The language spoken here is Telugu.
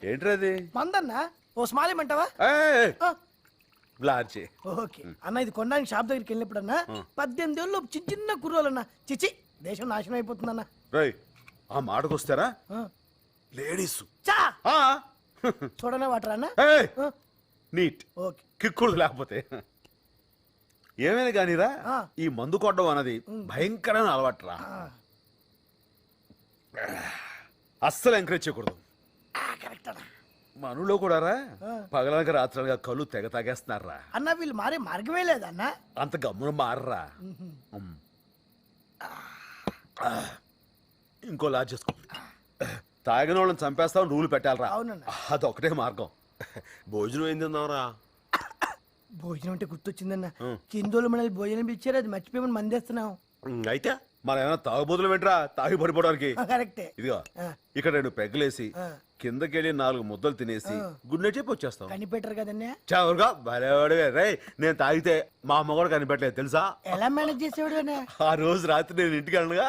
ఏంట్రది? మందన్నా ఓ స్మాల్ ఇమ్మంటావా? బ్లార్చి. ఓకే అన్న, ఇది కొనడానికి షాప్ దగ్గరికి వెళ్ళినప్పుడు అన్న 18 ఏళ్ళు చిన్న చిన్న కుర్రోలన్నా చిచి దేశం నాశనం అయిపోతుందన్న. రై ఆ మాటకొస్తారా లేడీస్ చా చూడనే వాటర్ అన్న. నీట్ ఓకే కిక్కుడు లేకపోతే ఏమైనా కానీరా, ఈ మందు కొట్టడం అన్నది భయంకరమైన అలవాటురా. అస్సలు ఎంకరేజ్ చేయకూడదు. కరెక్ట్ అన్న. మనలో కూడా రా పగలనక రాత్రనగా కళ్ళు తెగ తాగేస్తున్నారా అన్న. వీళ్ళు మారే మార్గమే లేదన్న. అంత గమ్మున మారరా. ఇంకో లాజ్ చేసుకో. తాగిన వాళ్ళని చంపేస్తామని రూలు పెట్టాలరా. అదొకటే మార్గం. భోజనం ఏం తిన్నావురా? భోజనం అంటే గుర్తొచ్చిందన్న. కిందోళ్ళు మనల్ని భోజనం ఇచ్చారు, అది మర్చిపోయి మందేస్తున్నాం. అయితే మనం ఏమైనా తాగుబోతులు వెంట్రా తాగి పడిపోవడానికి. కరెక్టే. ఇదిగో ఇక్కడ 2 పెగ్గలేసి కిందకెళ్ళి 4 ముద్దలు తినేసి గుడ్ నైట్ చెప్పి వచ్చేస్తాం. కనిపెట్టరు కదన్నా. చవరుగా భలేవాడివే రే. నేను తాగితే మా అమ్మ కూడా కనిపెట్టలేదు తెలుసా? ఎలా మేనేజ్ చేసేవాడు? ఆ రోజు రాత్రి నేను ఇంటికి వెళ్ళనుగా